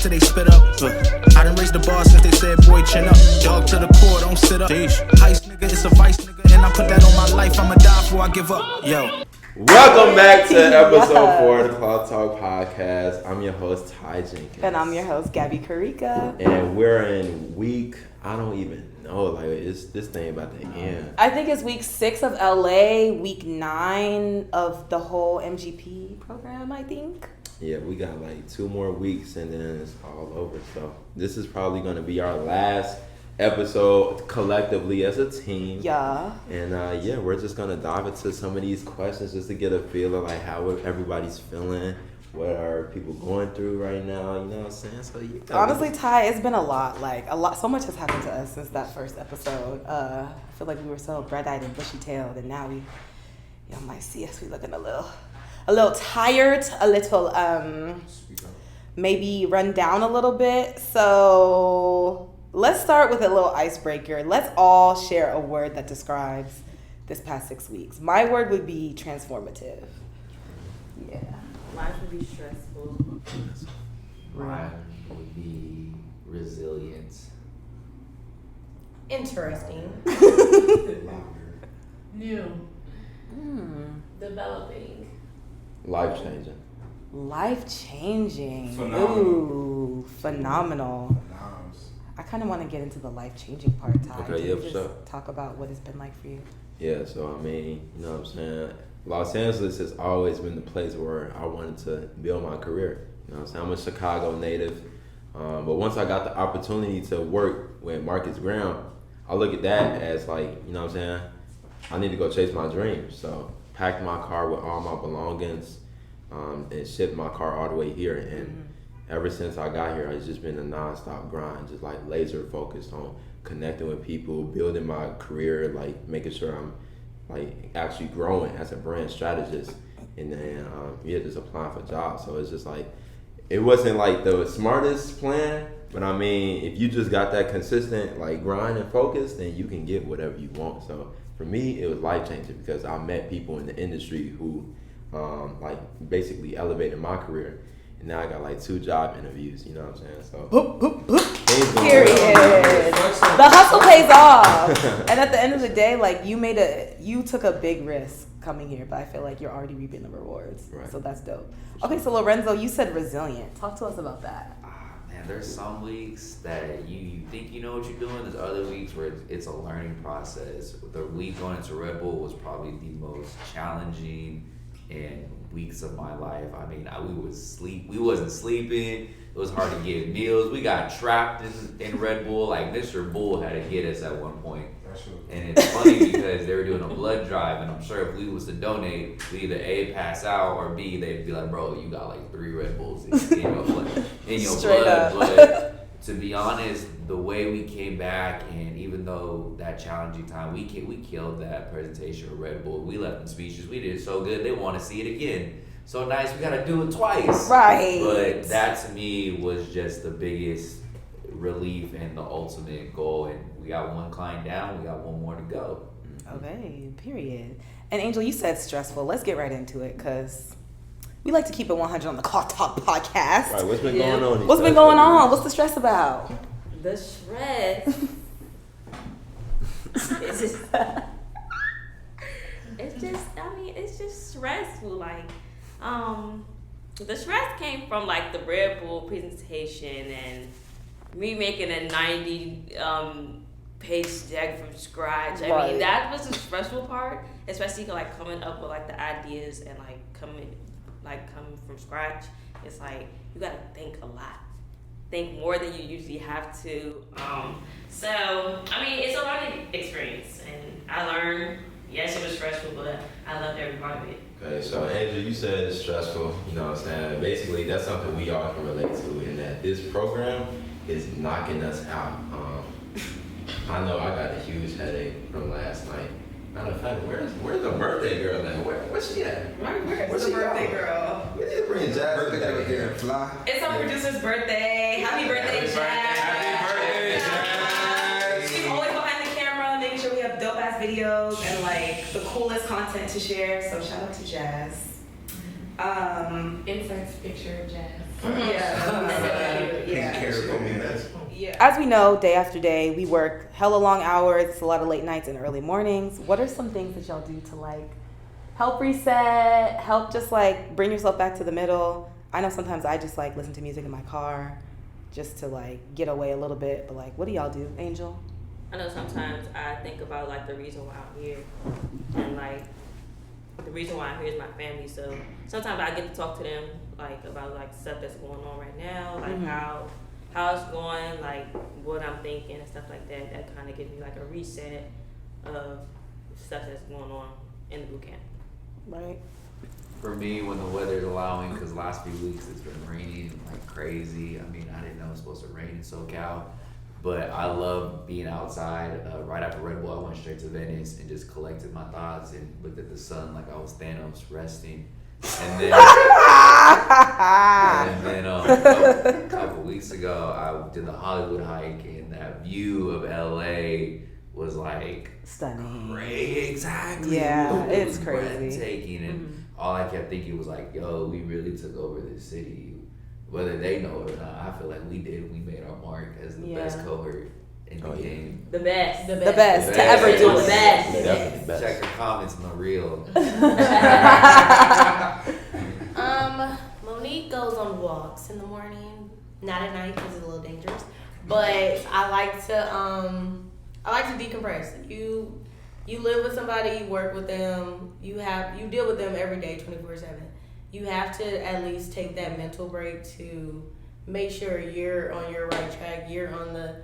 till they spit up. I done raised the bar since they said, boy, chin up. Dog to the core, don't sit up. Heist nigga, it's a vice nigga, and I put that on my life. I'ma die before I give up. Yo. Welcome back to episode 4 of the Cloth Talk Podcast. I'm your host, Ty Jenkins. And I'm your host, Gabby Karika. And we're in week, I don't even know, like, it's this thing about to end. I think it's week 6 of LA, week 9 of the whole MGP program, I think. Yeah, we got like 2 more weeks and then it's all over. So this is probably going to be our last episode collectively as a team. Yeah. And yeah, we're just going to dive into some of these questions just to get a feel of like how everybody's feeling. What are people going through right now? You know what I'm saying? So honestly, Ty, it's been a lot. So much has happened to us since that first episode. I feel like we were so bright-eyed and bushy-tailed, and now y'all might see us. We looking a little tired, a little maybe run down a little bit. So let's start with a little icebreaker. Let's all share a word that describes this past 6 weeks. My word would be transformative. Yeah. Mine would be stressful. Mine would be resilient. Interesting. New. Developing. Life-changing. Life-changing. Phenomenal. Ooh, phenomenal. I kind of want to get into the life-changing part, Ty. Okay, Can yeah, you for just sure. talk about what it's been like for you? Yeah, so I mean, you know what I'm saying? Los Angeles has always been the place where I wanted to build my career. You know what I'm saying? I'm a Chicago native. But once I got the opportunity to work with Marcus Graham, I look at that as like, you know what I'm saying? I need to go chase my dreams. So packed my car with all my belongings and shipped my car all the way here. And ever since I got here, it's just been a nonstop grind, just like laser focused on connecting with people, building my career, like making sure I'm like actually growing as a brand strategist, and then just applying for jobs. So it's just like, it wasn't like the smartest plan, but I mean, if you just got that consistent like grind and focus, then you can get whatever you want. So for me, it was life changing because I met people in the industry who like basically elevated my career. And now I got like 2 job interviews, you know what I'm saying? So Period. The hustle pays off. And at the end of the day, like you took a big risk coming here, but I feel like you're already reaping the rewards. Right. So that's dope. Okay, so Lorenzo, you said resilient. Talk to us about that. Man, there's some weeks that you think you know what you're doing. There's other weeks where it's a learning process. The week going into Red Bull was probably the most challenging in weeks of my life. I mean, we wasn't sleeping. It was hard to get meals. We got trapped in Red Bull. Like Mr. Bull had to get us at one point. And it's funny because they were doing a blood drive, and I'm sure if we was to donate, we either A, pass out, or B, they'd be like, bro, you got like 3 Red Bulls in your blood. Straight up. But to be honest, the way we came back, and even though that challenging time, we killed that presentation with Red Bull. We left them speeches. We did so good. They want to see it again. So nice. We got to do it twice. Right. But that to me was just the biggest relief and the ultimate goal. And we got 1 client down. We got 1 more to go. Okay, period. And Angel, you said stressful. Let's get right into it because we like to keep it 100 on the Cloth Talk podcast. Right, what's been going on? What's been going on? What's the stress about? The stress. It's just stressful. Like, the stress came from like the Red Bull presentation and me making a 90 page deck from scratch. I mean, that was the stressful part, especially like coming up with like the ideas and like coming from scratch. It's like you gotta think a lot. Think more than you usually have to. So I mean, it's a learning experience, and I learned. Yes, it was stressful, but I loved every part of it. Okay, so Andrew, you said it's stressful. You know what I'm saying? Basically, that's something we all can relate to. In that this program is knocking us out. I know I got a huge headache from last night. Matter of fact, where's the birthday girl at? Where's she at? Where's the birthday girl? We need to bring Jasmine Birthday here and fly. It's our producer's birthday. Happy birthday, Jazz. Happy birthday, Jazz. She's always behind the camera, making sure we have dope ass videos and like the coolest content to share. So shout out to Jazz. Inserts picture of Jazz. Yeah. He like, as we know, day after day, we work hella long hours. It's a lot of late nights and early mornings. What are some things that y'all do to, like, help reset, help just, like, bring yourself back to the middle? I know sometimes I just, like, listen to music in my car just to, like, get away a little bit. But, like, what do y'all do, Angel? I know sometimes I think about, like, the reason why I'm here. And, like, the reason why I'm here is my family. So sometimes I get to talk to them, like, about, like, stuff that's going on right now. Like, how it's going, like, what I'm thinking and stuff like that. That kind of gives me, like, a reset of stuff that's going on in the boot camp. Right. For me, when the weather's allowing, because last few weeks it's been raining like crazy. I mean, I didn't know it was supposed to rain in SoCal, but I love being outside. Right after Red Bull, I went straight to Venice and just collected my thoughts and looked at the sun like I was Thanos resting. And then, a couple weeks ago, I did the Hollywood hike, and that view of LA was like stunning. Great, exactly. Yeah, it it's was crazy. breathtaking, and all I kept thinking was like, "Yo, we really took over this city." Whether they know it or not, I feel like we did. We made our mark as the best cohort in the game. The best to ever do the it. best. Definitely the best. Check your comments on the reel. Monique goes on walks in the morning, not at night because it's a little dangerous. But I like to decompress. You live with somebody, you work with them, you deal with them every day, 24/7. You have to at least take that mental break to make sure you're on your right track. You're on the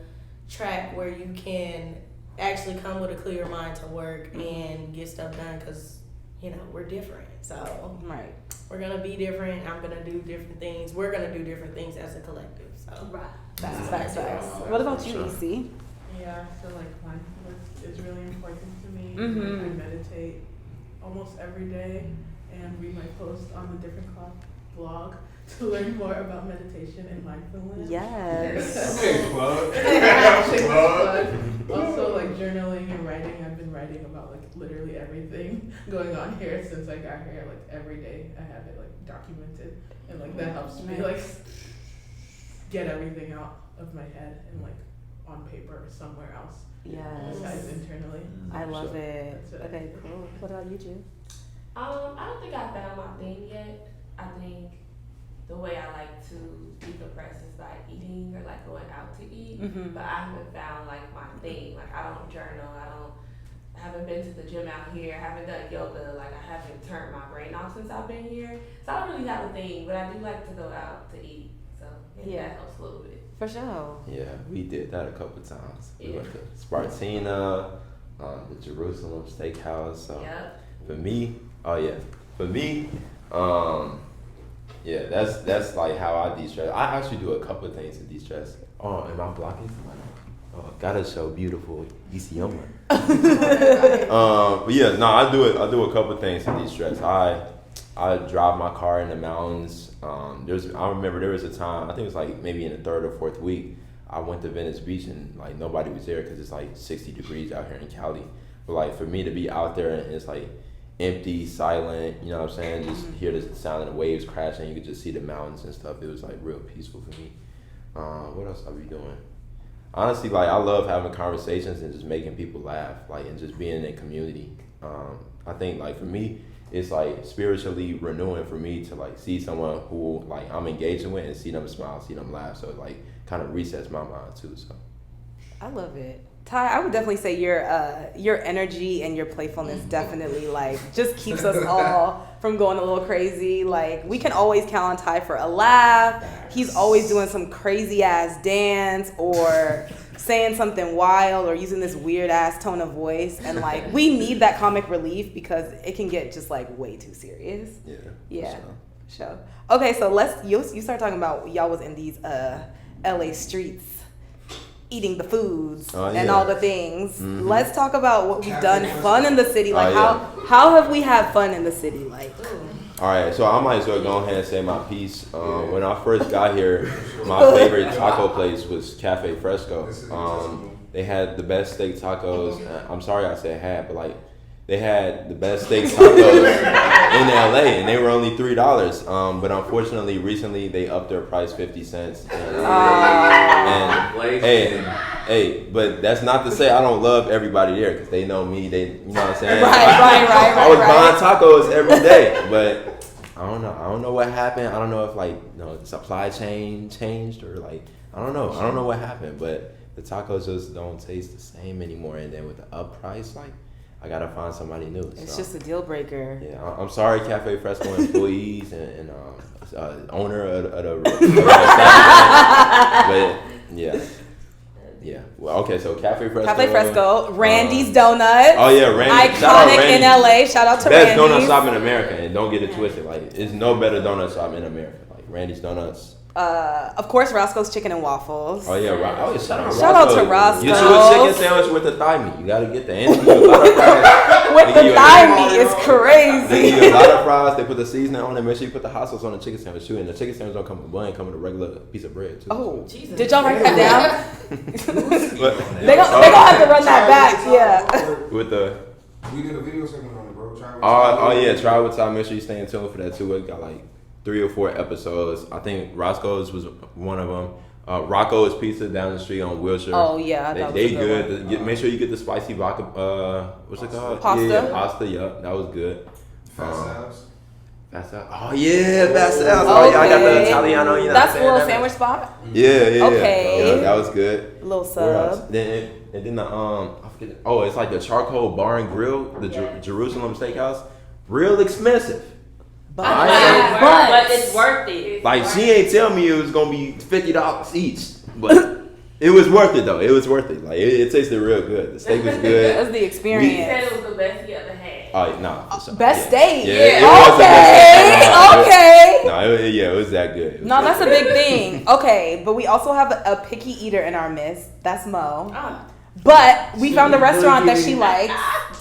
track where you can actually come with a clear mind to work and get stuff done, because we're different. So Right. we're gonna be different. I'm gonna do different things. We're gonna do different things as a collective. So Facts. What about you, EC? Yeah, I feel like mindfulness is really important to me. Mhm. I meditate almost every day and read my post on the DfrntCloth blog to learn more about meditation and mindfulness. Yes. Okay, plug. Also, like journaling and writing. I've been writing about like literally everything going on here since I got here. Like every day, I have it like documented, and like that helps me like get everything out of my head and like on paper or somewhere else besides Yes. internally. I love it. That's it. Okay, cool. What about you, Ju? I don't think I found my thing yet. I think the way I like to decompress is like eating or like going out to eat. Mhm. But I haven't found like my thing. Like I don't journal. I haven't been to the gym out here. I haven't done yoga. Like I haven't turned my brain off since I've been here. So I don't really have a thing. But I do like to go out to eat. So maybe that helps a little bit. For sure. Yeah, we did that a couple times. We Yeah. went to Spartina, the Jerusalem Steakhouse. So Yep. for me, yeah, that's like how I de-stress. I actually do a couple of things to de-stress. Oh, am I blocking somebody? Oh, gotta show beautiful Isioma. But yeah, no, I do a couple of things to de-stress. I drive my car in the mountains. I remember there was a time, I think it was like maybe in the 3rd or 4th week, I went to Venice Beach and like nobody was there because it's like 60 degrees out here in Cali. But like for me to be out there and it's like empty, silent, you know what I'm saying? Just hear the sound of the waves crashing. You could just see the mountains and stuff. It was like real peaceful for me. What else I be doing? Honestly, like I love having conversations and just making people laugh, like and just being in a community. I think like for me, it's like spiritually renewing for me to like see someone who like I'm engaging with and see them smile, see them laugh. So it like kind of resets my mind too. So I love it. Ty, I would definitely say your energy and your playfulness definitely like just keeps us all from going a little crazy. Like we can always count on Ty for a laugh. He's always doing some crazy ass dance or saying something wild or using this weird ass tone of voice, and like we need that comic relief because it can get just like way too serious. Yeah. Sure. Okay, so you start talking about y'all was in these LA streets eating the foods and all the things. Mm-hmm. Let's talk about what we've done fun in the city. Like how have we had fun in the city? Like all right, so I might as well go ahead and say my piece. When I first got here, my favorite taco place was Cafe Fresco. They had the best steak tacos. I'm sorry I said had, but like they had the best steak tacos in LA, and they were only $3. But unfortunately, recently they upped their price 50 cents. And Hey, but that's not to say I don't love everybody there because they know me. They, you know what I'm saying? Right. I was buying tacos every day, but I don't know. I don't know what happened. I don't know if the supply chain changed or I don't know. I don't know what happened, but the tacos just don't taste the same anymore. And then with the up price, I gotta find somebody new. It's just a deal breaker. Yeah, I'm sorry, Cafe Fresco employees and owner of the but yeah. Well, okay, so Cafe Fresco. Randy's Donuts. Oh yeah, Randy. Iconic in LA. Shout out to Best Randy's. donut shop in America, and don't get it twisted. It's no better donut shop in America. Randy's Donuts. Of course, Roscoe's Chicken and Waffles. Oh yeah, shout out to Roscoe's. Get you a chicken sandwich with the thigh meat. You gotta get the with the thigh meat is crazy. They give you a lot of fries. They put the seasoning on it. Make sure you put the hot sauce on the chicken sandwich too. And the chicken sandwich don't come with a bun. Come with a regular piece of bread too. Oh, Jesus. Did y'all write that down? They gonna have to run that back. Yeah. With the. We did a video segment on it, bro. Try with time. Make sure you stay in tune for that too. We got 3 or 4 episodes. I think Roscoe's was one of them. Rocco's Pizza down the street on Wilshire. Oh yeah, they good. Make sure you get the spicy vodka. What's it called? Pasta. Yeah, pasta. Yup, that was good. Fast House. Oh yeah, Fast House. Oh yeah, I got the Italiano. You know, that's a little sandwich spot. Yeah. Okay. Yeah, that was good. A little sub. Then the I forget. Oh, it's the charcoal bar and grill, the Jerusalem Steakhouse. Real expensive. But it's worth it. She ain't tell me it was gonna be $50 each, but it was worth it though. It was worth it. It tasted real good. The steak was good. That was the experience. He said it was the best he ever had. Oh no. Best steak. Yeah. Okay. No, it was that good. No, that's a big thing. Okay, but we also have a picky eater in our midst. That's Mo. But we found a restaurant that she likes.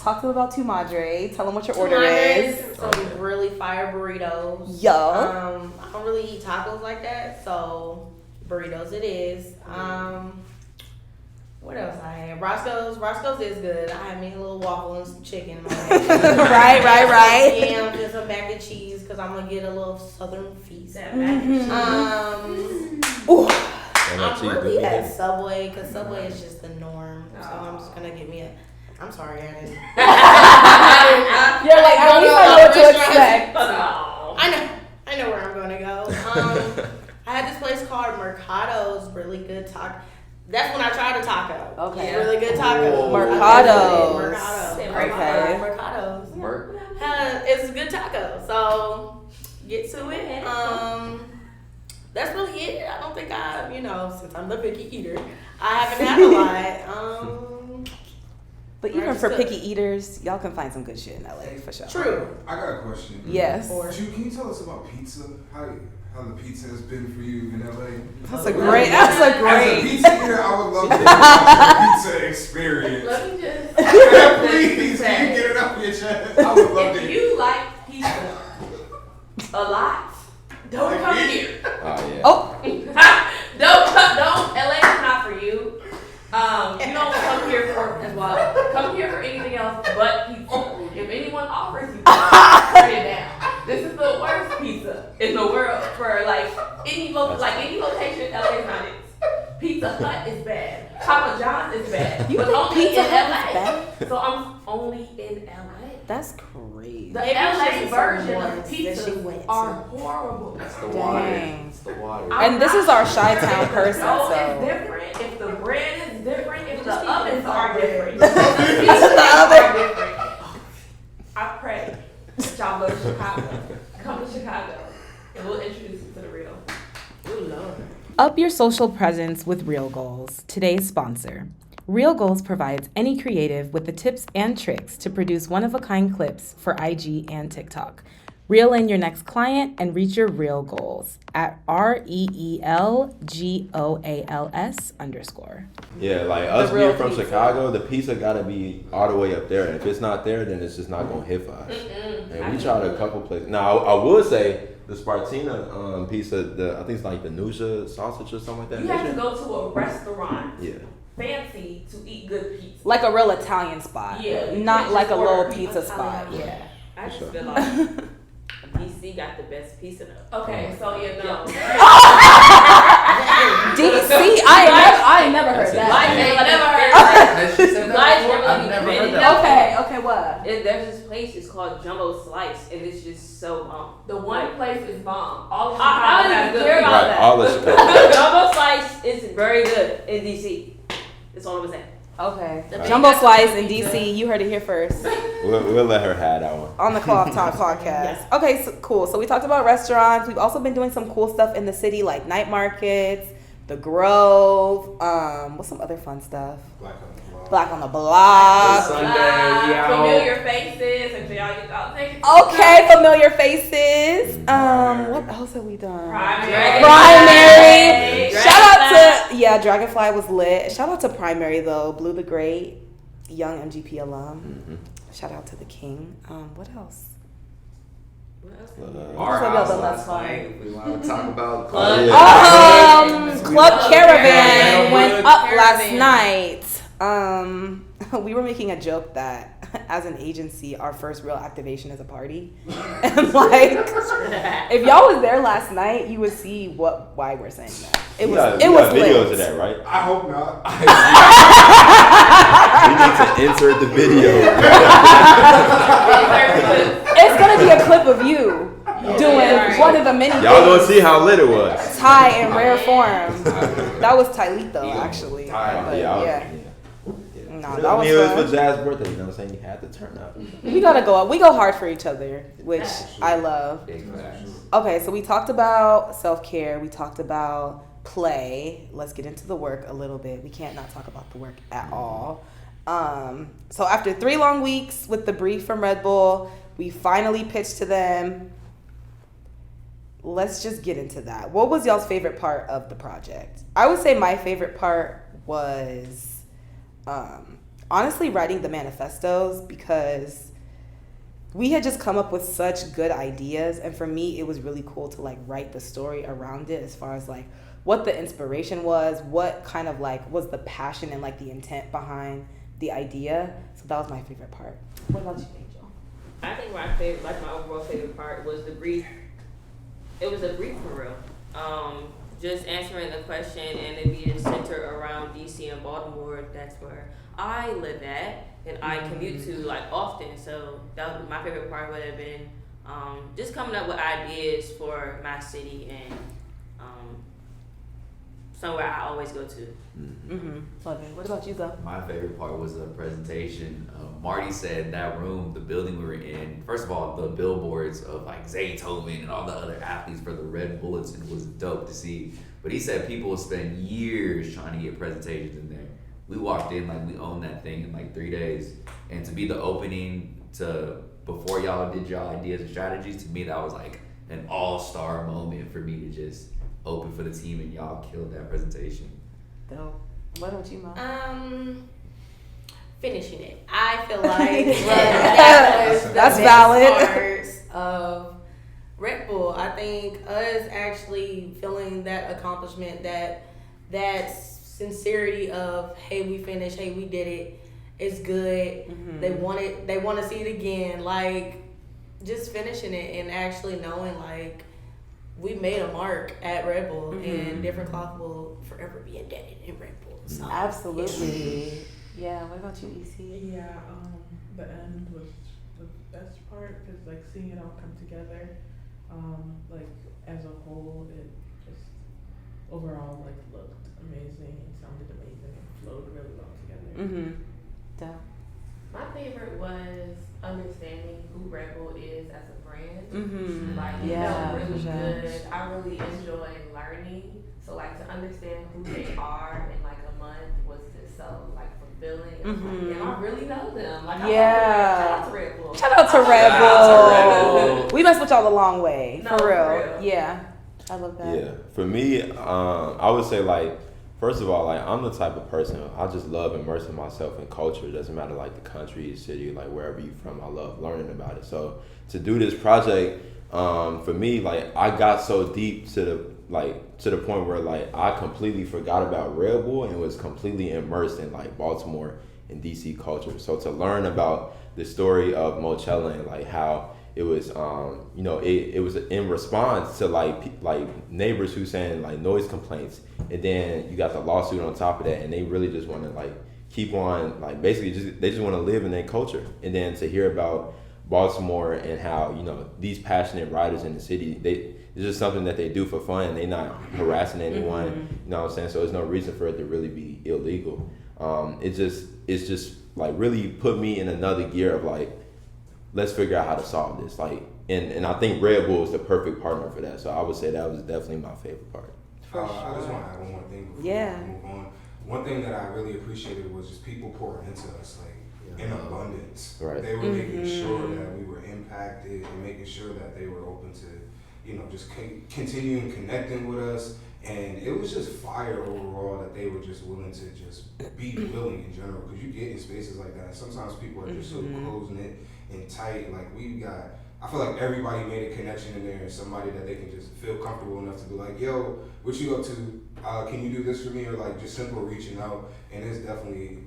Talk to him about Tu Madre. Tell him what your order is. Some really fire burritos. Yo. I don't really eat tacos like that, so burritos it is. What else I had? Roscoe's is good. I had me a little waffle and some chicken. Right. Yams and some mac and cheese because I'm gonna get a little southern feast. I'm really at Subway because Subway is just the norm. So I'm just gonna get me I'm sorry, I didn't. You're like, at least I know what to expect. I know where I'm gonna go. I had this place called Mercado's, really good taco. That's when I tried a taco. Okay. Really good taco. Mercado's. It's a good taco. So get to it. That's really it. I don't think since I'm the picky eater, I haven't had a lot. But even for picky eaters, y'all can find some good shit in LA for sure. True. I got a question. Yes. Can you tell us about pizza? How the pizza has been for you in LA? That's a great. As a pizza eater, I would love to hear about the pizza experience. Let me just please, can you get it off your chest? I would love to if hear. you like pizza a lot, don't come here. Oh. Don't. LA is not for you. You don't come here for as well. Come here for anything else but pizza. If anyone offers you pizza, turn it down. This is the worst pizza in the world for any location. LA is not it. Pizza Hut is bad. Papa John's is bad. You but think only Pizza in Hut LA. is bad? So I'm only in LA. That's crazy. The LA version of pizza are horrible. That's the Dang. water. It's the water. And this is our Chi-Town person, No, so. it's different. If the bread is different, if the ovens are different. I pray y'all go to Chicago. Come to Chicago, and we'll introduce you to the real. Ooh, Lord. Up your social presence with Real Goals, today's sponsor. Real Goals provides any creative with the tips and tricks to produce one-of-a-kind clips for IG and TikTok. Reel in your next client and reach your real goals at REELGOALS_. Yeah, us being from Chicago, the pizza gotta be all the way up there. And if it's not there, then it's just not gonna hit for us. And we tried a couple places. Now I would say the Spartina pizza, I think it's the Nusha sausage or something like that. You have to go to a restaurant. Yeah. Fancy to eat good pizza. Like a real Italian spot. Yeah. Not like a little order pizza spot. Italian. Yeah. I just feel like DC got the best pizza. Okay, so DC, I ain't never heard that. Life ain't never heard Has she said that Life before? never I've be never heard committed. that. Okay, what? There's this place, it's called Jumbo Slice, and it's just so bomb. The one place is bomb. All of I Chicago don't has even good care food. about Right, that. all of Chicago. Jumbo Slice is very good in DC. That's all I'm gonna say. Okay. The Jumbo big Slice in pizza. DC, you heard it here first. We'll let her have that one. On the Cloth Talk podcast. Okay, so cool. So we talked about restaurants. We've also been doing some cool stuff in the city, like night markets, the Grove. What's some other fun stuff? Black on the Block. Sunday, we out. Familiar faces until y'all get out there. Okay, familiar faces. What else have we done? Primary. Primary. Shout out Dragonfly. to Dragonfly was lit. Shout out to Primary though. Blue the Great, young MGP alum. Shout out to the King. What else? Our What's house up, last Club? night. We want to talk about Club. Club Caravan Caravan. went up last Caravan. night. We were making a joke that as an agency, our first real activation is a party. And like, if y'all was there last night, you would see why we're saying that. It was videos lit. of that, right? I hope not. We need to insert the video. It's gonna be a clip of you doing one of the many Y'all gonna things. see how lit it was. Thai in rare form. That was Tylito actually. Thai, But, Yeah, yeah. Nah, I that mean, it was was for Jazz's birthday. You know what I'm saying? You had to turn up. We gotta go up. We go hard for each other, which I love. Big facts. Okay, so we talked about self-care. We talked about play. Let's get into the work a little bit. We can't not talk about the work at all. So after 3 long weeks with the brief from Red Bull, we finally pitched to them. Let's just get into that. What was y'all's favorite part of the project? I would say my favorite part was honestly writing the manifestos, because we had just come up with such good ideas, and for me it was really cool to like write the story around it, as far as like what the inspiration was, what kind of like was the passion and like the intent behind the idea. So that was my favorite part. What about you, Angel? I think my favorite, like my overall favorite part, was the brief. It was a brief for real. Just answering the question, and it being centered around DC and Baltimore. That's where I live at, and I commute to like often. So that was my favorite part. Would have been just coming up with ideas for my city and somewhere I always go to. Love it. What about you, though? My favorite part was the presentation. Marty said that room, the building we were in, first of all, the billboards of like Zaytoven and all the other athletes for the Red Bulletin was dope to see. But he said people would spend years trying to get presentations in there. We walked in like we owned that thing in like 3 days. And to be the opening to before y'all did your ideas and strategies, to me that was like an all-star moment for me to just open for the team, and y'all killed that presentation. Dope. What about you, Mom? Finishing it. I feel like that was the That's best valid. parts of Red Bull. I think us actually feeling that accomplishment, that sincerity of, hey, we finished, hey, we did it, it's good. They want to see it again. Like, just finishing it and actually knowing like we made a mark at Red Bull, and DfrntCloth will forever be indebted in Red Bull. So, Absolutely. Yeah. What about you, EC? Yeah, the end was the best part, because like seeing it all come together, like as a whole, it just overall like looked amazing and sounded amazing and flowed really well together. Dope. My favorite was understanding who Red Bull is as a brand. Like, it Yeah, felt really for sure. good. I really enjoyed learning. So, like, to understand who they are in, like, a month was just so, like, fulfilling. It was like, damn, I really know them. Like, Yeah. shout out to Red Bull. Shout out to Red Shout out to Red Bull. We messed with y'all a long way, No, for real. for real. Yeah, I love that. Yeah, for me, I would say like, first of all, like I'm the type of person, I just love immersing myself in culture. It doesn't matter like the country, city, like wherever you're from, I love learning about it. So to do this project, for me, like I got so deep to the point where like I completely forgot about Red Bull and was completely immersed in like Baltimore and DC culture. So to learn about the story of Mochella and like how it was you know, it was in response to like neighbors who saying like noise complaints, and then you got the lawsuit on top of that, and they really just want to like keep on like basically they just want to live in their culture. And then to hear about Baltimore and how, you know, these passionate riders in the city, it's just something that they do for fun, and they're not harassing anyone. You know what I'm saying? So there's no reason for it to really be illegal. It's just like really put me in another gear of like, let's figure out how to solve this. Like, and I think Red Bull is the perfect partner for that. So I would say that was definitely my favorite part. I just want to add one more thing before we move on. One thing that I really appreciated was just people pouring into us, like in abundance. Right. They were making sure that we were impacted and making sure that they were open to, you know, just continuing connecting with us. And it was just fire overall that they were just willing to just be willing in general, because you get in spaces like that. And sometimes people are just so close-knit and tight. Like I feel like everybody made a connection in there, and somebody that they can just feel comfortable enough to be like, yo, what you up to? Can you do this for me? Or like just simple reaching out. And it's definitely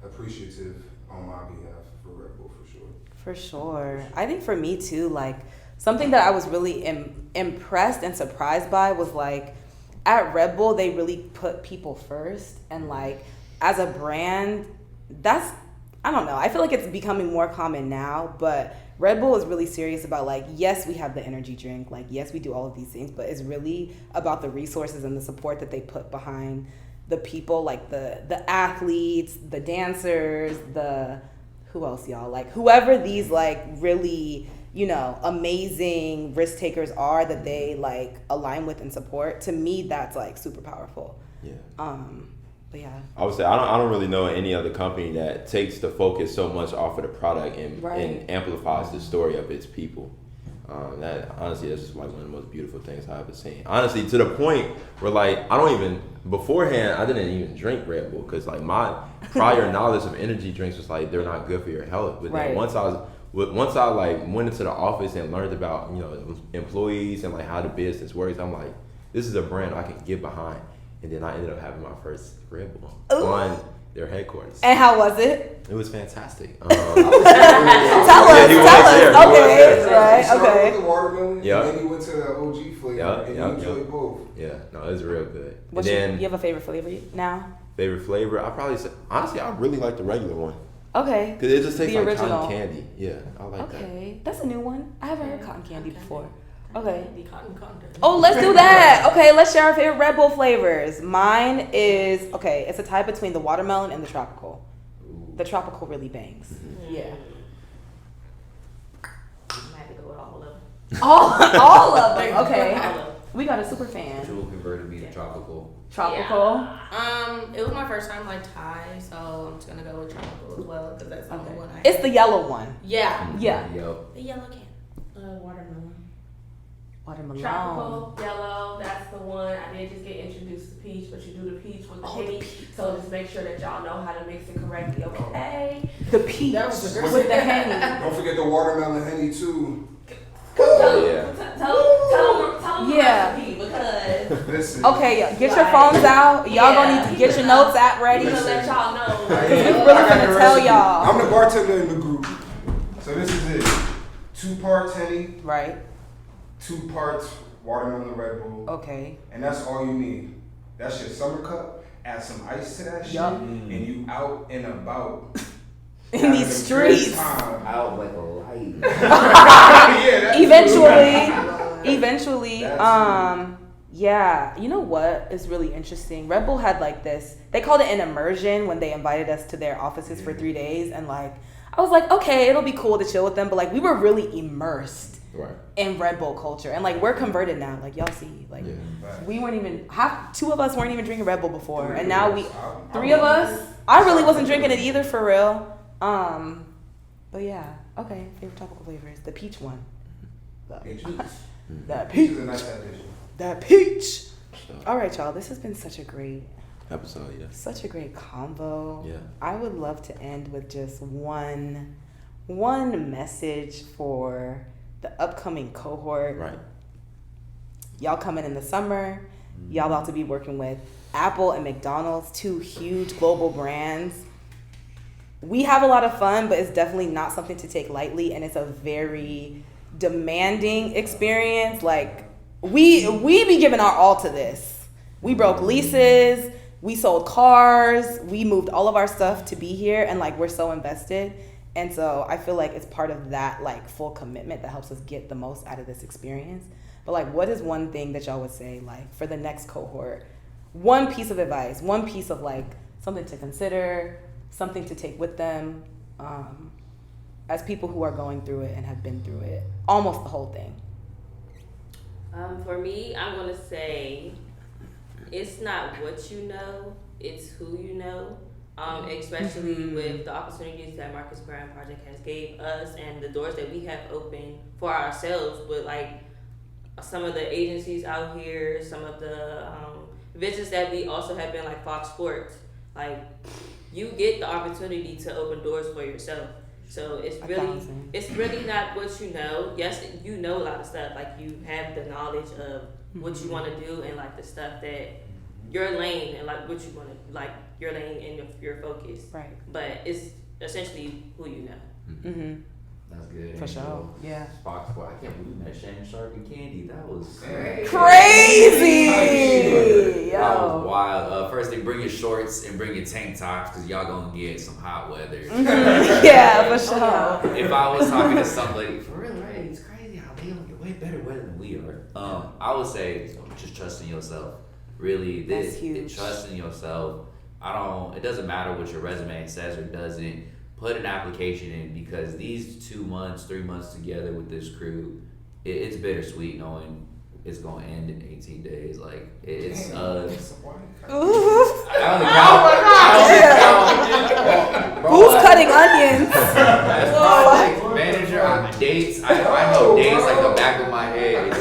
appreciative on my behalf for Red Bull, for sure. For sure. I think for me too, like something that I was really impressed and surprised by was like at Red Bull, they really put people first. And like as a brand, I don't know. I feel like it's becoming more common now, but Red Bull is really serious about like, yes, we have the energy drink. Like, yes, we do all of these things, but it's really about the resources and the support that they put behind the people, like the athletes, the dancers, who else, y'all? Like whoever these like really, you know, amazing risk takers are that they like align with and support. To me, that's like super powerful. Yeah. But yeah. I would say I don't really know any other company that takes the focus so much off of the product and amplifies the story of its people. That honestly, that's just like one of the most beautiful things I've ever seen. Honestly, to the point where like beforehand I didn't even drink Red Bull, because like my prior knowledge of energy drinks was like they're not good for your health. But then once I like went into the office and learned about, you know, employees and like how the business works, I'm like, this is a brand I can get behind. And then I ended up having my first Red Bull on their headquarters. And how was it? It was fantastic. Tell us. Okay, right, started okay. with the watermelon, Yep. and then you went to the OG flavor, and you enjoyed both. Yeah, no, it was real good. What's you have a favorite flavor now? Favorite flavor? I probably say, honestly, I really like the regular one. Okay. Because it just tastes The like original. cotton candy. Yeah, I like that. Okay, that's a new one. I haven't heard cotton candy before. Okay. Cotton. Oh, let's do that. Okay, let's share our favorite Red Bull flavors. Mine is, it's a tie between the watermelon and the tropical. The tropical really bangs. Yeah. I have to go with all of them. All of them. Okay. We got a super fan. Jewel converted me to tropical. Tropical. It was my first time like Thai, so I'm just gonna go with tropical as well, because that's the only one I It's the yellow one. Yeah. Yeah. Yep. The yellow can. Watermelon. Watermelon. Tropical, yellow, that's the one. I did just get introduced to peach, but you do the peach with the Henny. So just make sure that y'all know how to mix it correctly, okay? The peach with the Henny. Don't forget the watermelon Henny too. Tell them the Yeah. recipe, because Listen. Okay, get your phones out. Y'all gonna need to get your notes app ready. we're gonna let y'all know. I really got gonna the tell recipe. y'all. I'm the bartender in the group. So this is it. 2 parts Henny, Right. 2 parts watermelon Red Bull. Okay. And that's all you need. That's your summer cup. Add some ice to that shit, Yup. and you out and about. In having these a good streets. time. Out like a light. Yeah, that's Eventually, That's yeah, you know what is really interesting? Red Bull had like this, they called it an immersion when they invited us to their offices for 3 days. And like, I was like, okay, it'll be cool to chill with them. But like, we were really immersed in Red Bull culture. And like, we're converted now. Like, y'all see, like, we weren't even, 2 of us weren't even drinking Red Bull before. And now 3 of us, I really wasn't drinking it either for real. But yeah, okay, favorite tropical flavors. The peach one. That Peach peach. is a nice addition. That peach. All right, y'all. This has been such a great episode. Yeah. Such a great convo. Yeah. I would love to end with just one message for the upcoming cohort. Right. Y'all coming in the summer. Y'all about to be working with Apple and McDonald's, 2 huge global brands. We have a lot of fun, but it's definitely not something to take lightly, and it's a very demanding experience. Like we be giving our all to this. We broke leases, we sold cars, we moved all of our stuff to be here, and like we're so invested. And so I feel like it's part of that like full commitment that helps us get the most out of this experience. But like, what is one thing that y'all would say like for the next cohort? One piece of advice, one piece of like something to consider, something to take with them, as people who are going through it and have been through it, almost the whole thing. For me, I'm gonna say it's not what you know, it's who you know. Especially with the opportunities that Marcus Graham Project has gave us and the doors that we have opened for ourselves, but like some of the agencies out here, some of the business that we also have been like Fox Sports, like you get the opportunity to open doors for yourself. So it's really not what you know. Yes, you know a lot of stuff. Like you have the knowledge of what you want to do and like the stuff that your lane and like what you want to like your lane and your focus. Right. But it's essentially who you know. Mm-hmm. That's good. For sure. Yeah. Fox Boy, I can't believe that Shannon Sharp and Candy. That was crazy. That was wild. First they bring your shorts and bring your tank tops because y'all gonna get some hot weather. Yeah, for sure. If I was talking to somebody, for real, right? It's crazy how they don't get way better weather than we are. I would say just trust in yourself. Really, that's huge. Trust in yourself. It doesn't matter what your resume says or doesn't. Put an application in because these 2 months, 3 months together with this crew, it's bittersweet knowing it's going to end in 18 days. Like, it's who's cutting onions? As project manager, dates, I know dates like the back of my head.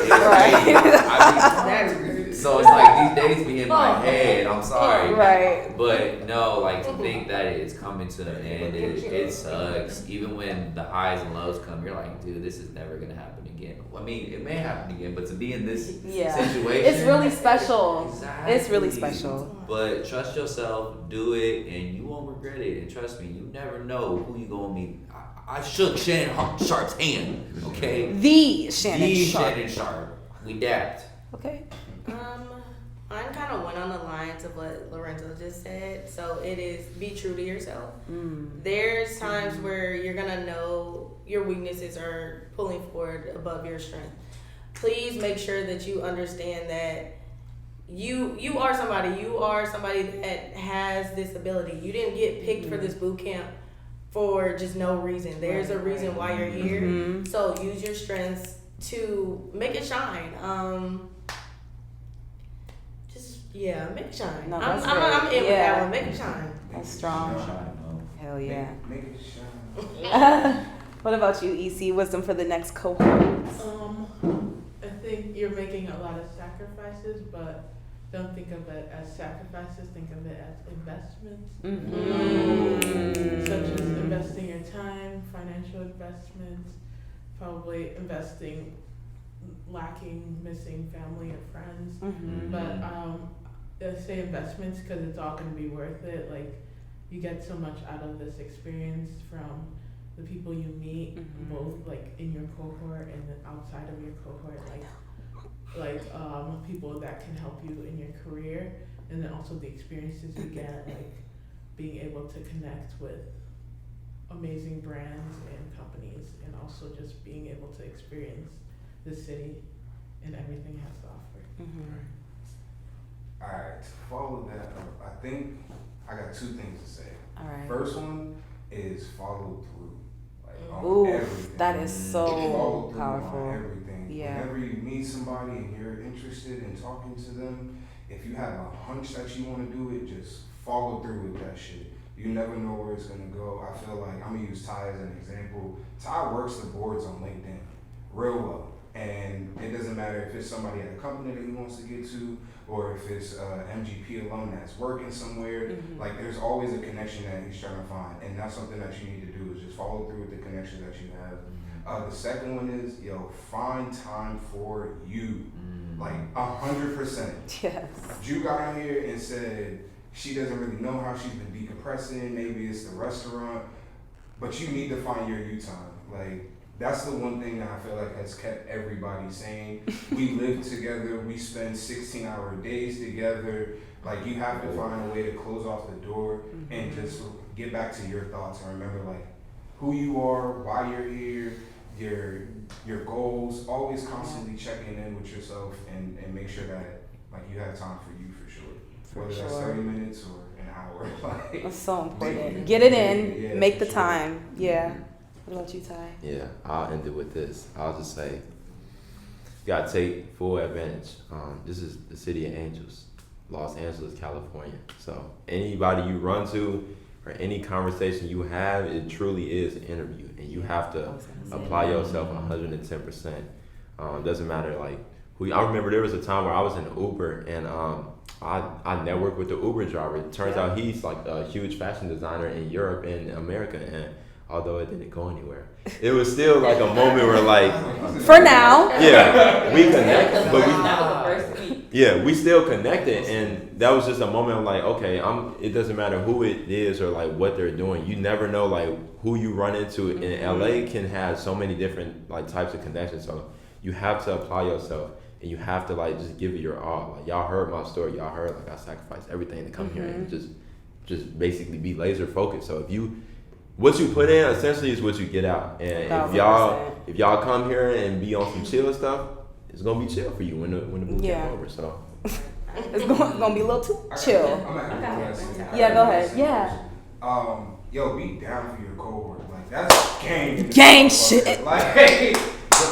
So it's like these days be in my head. I'm sorry. Right. But no, like to think that it's coming to an end, it sucks. Even when the highs and lows come, you're like, dude, this is never gonna happen again. I mean, it may happen again, but to be in this situation, it's really special. Exactly. It's really special. But trust yourself, do it, and you won't regret it. And trust me, you never know who you gonna meet. I shook Shannon Sharp's hand, okay? The Shannon Sharp. We dapped. Okay. Mine kind of went on the lines of what Lorenzo just said. So it is be true to yourself. There's times where you're gonna know your weaknesses are pulling forward above your strength. Please make sure that you understand that you are somebody that has this ability. You didn't get picked for this boot camp for just no reason. There's a reason why you're here. So use your strengths to make it shine. Make it shine. No, I'm in with that one. Make it shine. That's strong. Hell yeah. Make it shine. What about you, EC? Wisdom for the next cohort? I think you're making a lot of sacrifices, but don't think of it as sacrifices. Think of it as investments. Such as investing your time, financial investments, probably investing missing family and friends. But I say investments because it's all going to be worth it. Like, you get so much out of this experience from the people you meet, both like in your cohort and then outside of your cohort, like people that can help you in your career, and then also the experiences you get, like being able to connect with amazing brands and companies, and also just being able to experience the city and everything it has to offer. Alright, to follow that up, I think I got 2 things to say. Alright. First one is follow through. Like, Ooh, everything. that is so follow through powerful. on everything. Yeah. Whenever you meet somebody and you're interested in talking to them, if you have a hunch that you want to do it, just follow through with that shit. You never know where it's gonna go. I feel like I'm gonna use Ty as an example. Ty works the boards on LinkedIn real well. And it doesn't matter if it's somebody at a company that he wants to get to, or if it's MGP alone that's working somewhere. Like, there's always a connection that he's trying to find, and that's something that you need to do, is just follow through with the connection that you have. The second one is, find time for you. Like, 100%. Yes. Drew got on here and said she doesn't really know how she's been decompressing. Maybe it's the restaurant, but you need to find your you time. Like, that's the one thing that I feel like has kept everybody sane. We live together. We spend 16-hour days together. Like, you have to find a way to close off the door and just get back to your thoughts and remember, like, who you are, why you're here, your goals. Always constantly checking in with yourself and make sure that, like, you have time for you for sure. Whether that's 30 minutes or an hour. Like, that's so important. Get it in, make the time. Yeah. What about you, Ty? Yeah, I'll end it with this. I'll just say, you gotta take full advantage. This is the city of angels, Los Angeles, California. So anybody you run to or any conversation you have, it truly is an interview, and you have to apply yourself 110%. Doesn't matter like who. I remember there was a time where I was in Uber and I networked with the Uber driver. It turns out he's like a huge fashion designer in Europe and America, and although it didn't go anywhere, it was still like a moment where like for now, yeah, we connect, but we still connected, and that was just a moment of like, okay, it doesn't matter who it is or like what they're doing. You never know like who you run into in LA can have so many different like types of connections. So you have to apply yourself. And you have to like just give it your all. Like, y'all heard my story. Y'all heard like I sacrificed everything to come here and just basically be laser focused. So what you put in essentially is what you get out. And 1,000%. if y'all come here and be on some chill stuff, it's gonna be chill for you when the boot camp over. So it's gonna be a little too chill. Yeah, go ahead. Yeah. Yo, be down for your cohort. Like, that's gang shit. Like,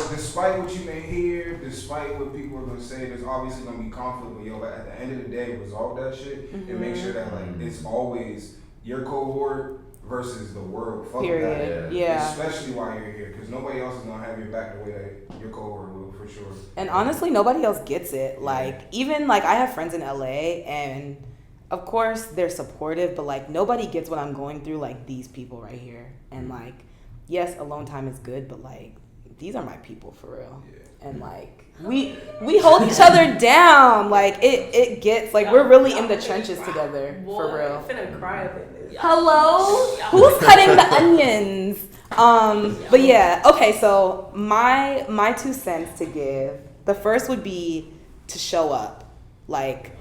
despite what you may hear, despite what people are gonna say, there's obviously gonna be conflict. But yo, at the end of the day, resolve that shit and make sure that like it's always your cohort versus the world. Fuck that. Yeah. Especially while you're here, because nobody else is gonna have your back the way that your cohort will, for sure. And honestly, nobody else gets it. Like, even like I have friends in LA, and of course they're supportive, but like nobody gets what I'm going through like these people right here. And like, yes, alone time is good, but like these are my people for real. And like we hold each other down. Like it gets like we're really in the trenches together for real. I'm finna cry up in this. Hello? Who's cutting the onions? But yeah, okay, so my 2 cents to give. The first would be to show up. Like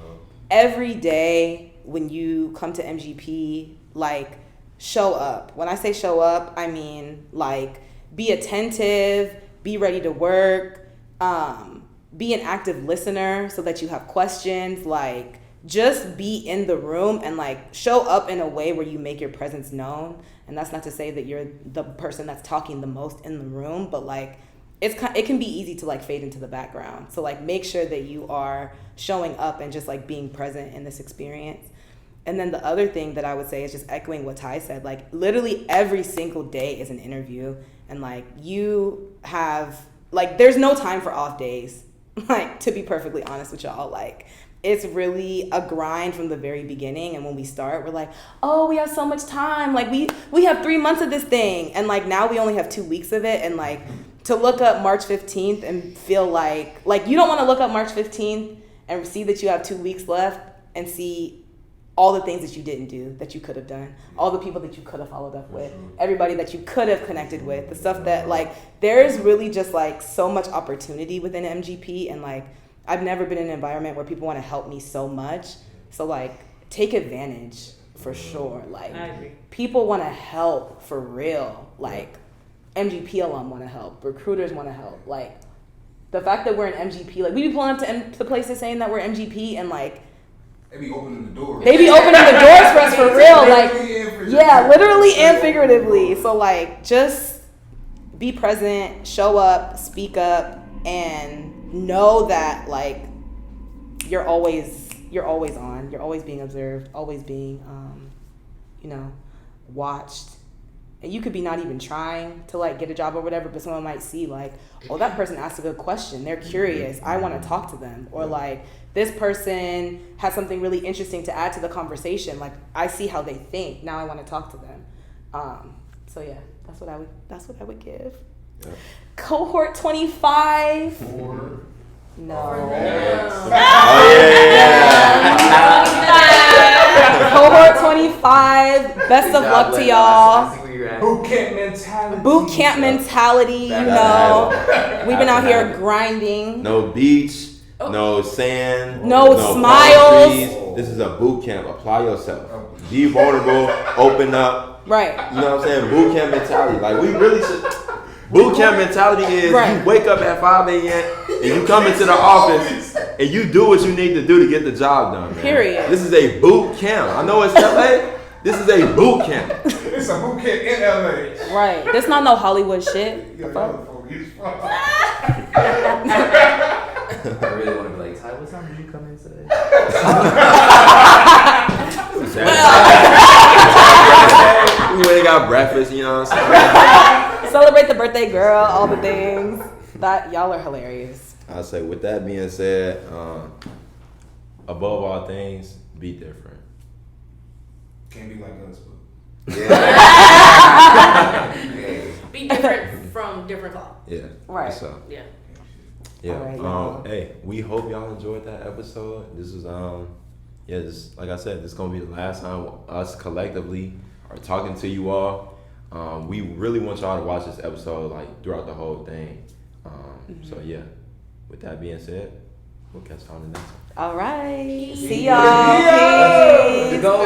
every day when you come to MGP, like show up. When I say show up, I mean like be attentive, be ready to work, be an active listener so that you have questions, like just be in the room and like show up in a way where you make your presence known. And that's not to say that you're the person that's talking the most in the room, but like it can be easy to like fade into the background. So like make sure that you are showing up and just like being present in this experience. And then the other thing that I would say is just echoing what Ty said, like literally every single day is an interview. And like you have, like there's no time for off days. Like to be perfectly honest with y'all, like it's really a grind from the very beginning. And when we start, we're like, oh, we have so much time. Like we have 3 months of this thing. And like now we only have 2 weeks of it. And like to look up March 15th and feel like you don't want to look up March 15th and see that you have 2 weeks left and see all the things that you didn't do that you could have done, all the people that you could have followed up with, everybody that you could have connected with, the stuff that like there's really just like so much opportunity within MGP. And like I've never been in an environment where people want to help me so much. So like take advantage for sure. Like I agree. People want to help for real. Like MGP alum want to help, recruiters want to help. Like the fact that we're in MGP, like we be pulling up to places saying that we're MGP and like they be opening the doors. They be opening the doors for us for real. Like, yeah, literally and figuratively. So like, just be present, show up, speak up, and know that like you're always on. You're always being observed, always being, watched. And you could be not even trying to like get a job or whatever, but someone might see like, oh, that person asked a good question. They're curious. I want to talk to them. Or like, this person has something really interesting to add to the conversation. Like I see how they think. Now I want to talk to them. So yeah, that's what I would give. Yeah. Cohort 25. 4. No. Oh, yeah. Cohort 2025. Best of luck to y'all. Boot camp mentality. Boot camp mentality, you know. We've been out here grinding. No beach, no sand, No palm smiles. trees. This is a boot camp. Apply yourself. Be vulnerable. Open up. Right. You know what I'm saying? Boot camp mentality. Like, we really should. Boot camp mentality is Right. you wake up at 5 a.m. and you come into the office and you do what you need to do to get the job done, man. Period. This is a boot camp. I know it's LA. This is a boot camp. It's a boot camp in LA. Right. This not no Hollywood shit. The fuck? I really want to be like, Ty, what time did you come in today? We went and got breakfast, you know what I'm saying? Celebrate the birthday girl, all the things. That y'all are hilarious. I say, with that being said, above all things, be different. Can't be like us, but. Be different from different cloth. Yeah. Right. So, Yeah. yeah. All right, y'all. Hey, we hope y'all enjoyed that episode. This is this, like I said, this is gonna be the last time us collectively are talking to you all. We really want y'all to watch this episode like throughout the whole thing. So yeah. With that being said, we'll catch y'all in the next one. All right. See y'all. Peace. Go.